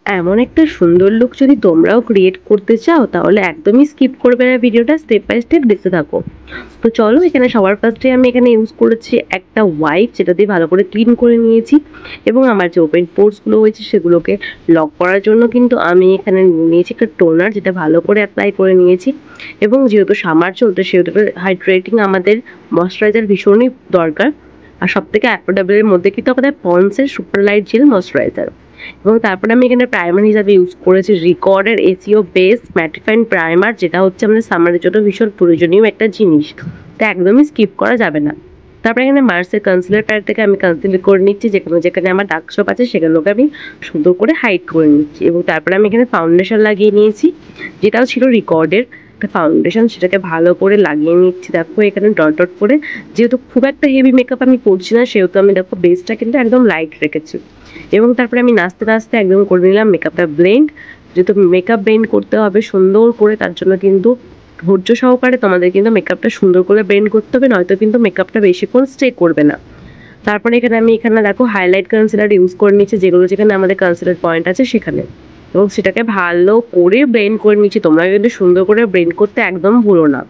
এমন একটা সুন্দর লুক যদি তোমরাও ক্রিয়েট করতে চাও তাহলে একদমই স্কিপ করবে না, ভিডিওটা স্টেপ বাই স্টেপ দেখতে থাকো। তো চলো, এখানে সবার ফার্স্টে আমি এখানে ইউজ করেছি একটা ওয়াইপ, যেটা দিয়ে ভালো করে ক্লিন করে নিয়েছি। এবং আমার যে ওপেন পোর্সগুলো হয়েছে সেগুলোকে লক করার জন্য কিন্তু আমি এখানে নিয়েছি একটা টোনার, যেটা ভালো করে অ্যাপ্লাই করে নিয়েছি। এবং যেহেতু সামার চলতে সেহেতু হাইড্রেটিং আমাদের ময়শ্চারাইজার ভীষণই দরকার। আর সব থেকে অ্যাফোর্ডেবলের মধ্যে কিন্তু আমাদের পন্ডসের সুপার লাইট জেল ময়শ্চারাইজার। এবং তারপরে আমি এখানে প্রাইমার হিসাবে ইউজ করেছি রিকর্ডের এসিও বেস ম্যাটিফাইন প্রাইমার, যেটা হচ্ছে আমাদের সামারের জন্য ভীষণ প্রয়োজনীয় একটা জিনিস, তা একদমই স্কিপ করা যাবে না। তারপরে এখানে মার্সের কনসিলার প্যাড থেকে আমি কনসিলার করে নিচ্ছি, যেখানে যেখানে আমার ডার্ক স্পট আছে সেগুলোকে আমি সুন্দর করে হাইড করে নিচ্ছি। এবং তারপরে আমি এখানে ফাউন্ডেশন লাগিয়ে নিয়েছি, যেটাও ছিল রিকর্ডের একটা ফাউন্ডেশন, সেটাকে ভালো করে লাগিয়ে নিচ্ছি। দেখো এখানে ডট ডট করে, যেহেতু খুব একটা হেভি মেকআপ আমি করছি না সেহেতু আমি দেখো বেসটা কিন্তু একদম লাইট রেখেছি। এবং তারপরে আমি নাচতে নাচতে একদম করে নিলাম মেকআপটা ব্লেন্ড। যেহেতু মেকআপ ব্লেন্ড করতে হবে সুন্দর করে, তার জন্য কিন্তু ধৈর্য সহকারে তোমাদের কিন্তু মেকআপটা সুন্দর করে ব্লেন্ড করতে হবে, নয়তো কিন্তু মেকআপটা বেশিক্ষণ স্টে করবে না। তারপরে এখানে দেখো হাইলাইট কনসিলার ইউজ করে নিচ্ছি, যেগুলো যেখানে আমাদের কনসিলার পয়েন্ট আছে সেখানে। এবং সেটাকে ভালো করে ব্লেন্ড করে নিচ্ছি। তোমরা কিন্তু সুন্দর করে ব্লেন্ড করতে একদম ভুলো না,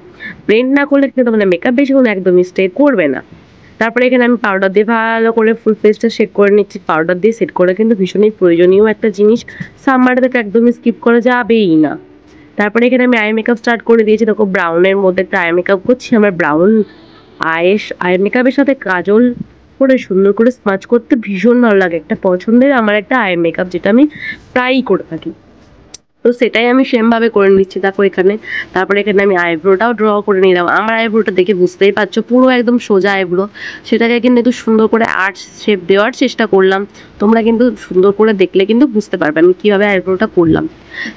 ব্লেন্ড না করলে কিন্তু তোমাদের মেকআপ বেশিক্ষণ একদমই স্টে করবে না। তারপরে এখানে আমি পাউডার দিয়ে ভালো করে ফুল ফেসটা সেট করে নিচ্ছি। পাউডার দিয়ে সেট করা কিন্তু ভীষণই প্রয়োজনীয় একটা জিনিস, সামারে তো একদমই স্কিপ করা যাবেই না। তারপরে এখানে আমি আই মেকআপ স্টার্ট করে দিয়েছি। দেখো ব্রাউনের মধ্যে একটা আই মেকআপ করছি। আমার ব্রাউন আই মেকআপের সাথে কাজল করে সুন্দর করে স্মাচ করতে ভীষণ ভালো লাগে, একটা পছন্দের আমার একটা আই মেকআপ, যেটা আমি প্রায়ই করে থাকি। তো সেটাই আমি সেমভাবে করে নিচ্ছি দেখো এখানে। তারপরে এখানে আমি আইব্রোটাও ড্র করে নিলাম। আমার আইব্রোটা দেখে বুঝতেই পারছো পুরো একদম সোজা আইব্রো, সেটাকে কিন্তু একটু সুন্দর করে আর্ট শেপ দেওয়ার চেষ্টা করলাম। তোমরা কিন্তু সুন্দর করে দেখলে কিন্তু বুঝতে পারবে আমি কীভাবে আইব্রোটা করলাম।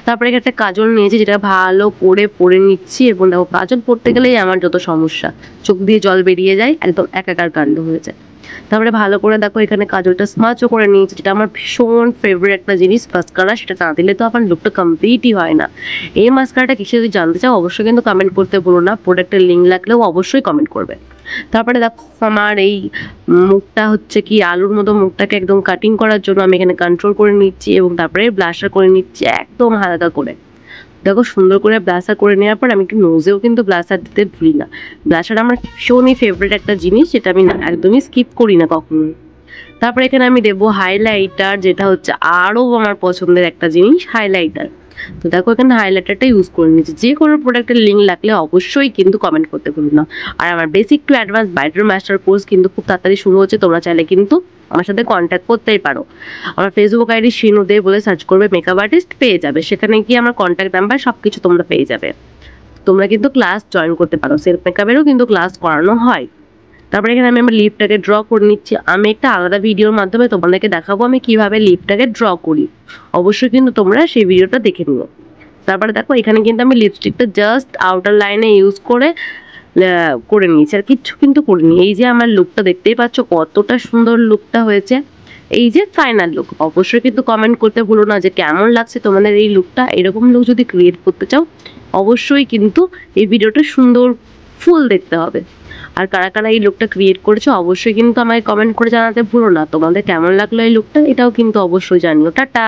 তারপরে একটা কাজল নিয়েছি, যেটা ভালো করে পরে নিচ্ছি। এবং দেখো কাজল পরতে গেলেই আমার যত সমস্যা, চোখ দিয়ে জল বেরিয়ে যায়, একদম একাকার কাণ্ড হয়ে যায়। তারপরে ভালো করে দেখো এখানে কাজলটা স্মাচও করে নিয়েছি, যেটা আমার ভীষণ ফেভারিট একটা জিনিস মাস্কারা, সেটা না দিলে তো আমার লুকটা কমপ্লিটই হয় না। এই মাস্কারাটা কিসে যদি জানতে চাও অবশ্যই কিন্তু কমেন্ট করতে ভুলো না, প্রোডাক্টের লিঙ্ক লাগলেও অবশ্যই কমেন্ট করবে। তারপরে দেখো আমার এই মুখটা হচ্ছে কি আলুর মতো, মুখটাকে একদম কাটিং করার জন্য আমি এখানে কন্ট্রোল করে নিচ্ছি। এবং তারপরে ব্লাশার করে নিচ্ছি একদম হালকা করে। দেখো সুন্দর করে ব্লাশার করে নেওয়ার পর আমি একটু নোজেও কিন্তু ব্লাশার দিতে ভুলি না। ব্লাশার আমার ভীষণই ফেভারিট একটা জিনিস, যেটা আমি একদমই স্কিপ করি না কখনো। তারপরে এখানে আমি দেবো হাইলাইটার, যেটা হচ্ছে আরও আমার পছন্দের একটা জিনিস, হাইলাইটার। তো দেখো এখানে হাইলাইটারটা ইউজ করে নিচ্ছি। যে কোনো প্রোডাক্টের লিঙ্ক লাগলে অবশ্যই কিন্তু কমেন্ট করতে ভুলো না। আর আমার basic to advance bridal master course কিন্তু খুব তাড়াতাড়ি শুরু হচ্ছে, তোমরা চাইলে কিন্তু আমার সাথে কন্ট্যাক্ট করতেই পারো। আমার ফেসবুক আইডি শিনু দে বলে সার্চ করবে, মেকআপ আর্টিস্ট পেয়ে যাবে, সেখানে গিয়ে আমার কন্ট্যাক্ট নাম্বার সব কিছু তোমরা পেয়ে যাবে। তোমরা কিন্তু ক্লাস জয়েন করতে পারো, সেলফ মেকআপেরও কিন্তু ক্লাস করানো হয়। তারপরে এখানে আমি আমার লিপটাকে ড্র করে নিচ্ছি। আমি একটা আলাদা ভিডিওর মাধ্যমে তোমাদেরকে দেখাবো আমি কিভাবে লিপটাকে ড্র করি, অবশ্যই কিন্তু তোমরা সেই ভিডিওটা দেখে নিও। তারপরে দেখো এখানে কিন্তু আমি লিপস্টিকটা জাস্ট আউটার লাইনে ইউজ করে করে নিয়েছি, আর কিচ্ছু কিন্তু করিনি। এই যে আমার লুকটা দেখতেই পাচ্ছ কতটা সুন্দর লুকটা হয়েছে, এই যে ফাইনাল লুক। অবশ্যই কিন্তু কমেন্ট করতে ভুলো না যে কেমন লাগছে তোমাদের এই লুকটা। এরকম লুক যদি ক্রিয়েট করতে চাও অবশ্যই কিন্তু এই ভিডিওটা সুন্দর ফুল দেখতে হবে। আর কারা কারা এই লুকটা ক্রিয়েট করেছো অবশ্যই কিন্তু আমাকে কমেন্ট করে জানাতে ভুলো না। তোমাদের কেমন লাগলো এই লুকটা, এটাও কিন্তু অবশ্যই জানিও। টাটা।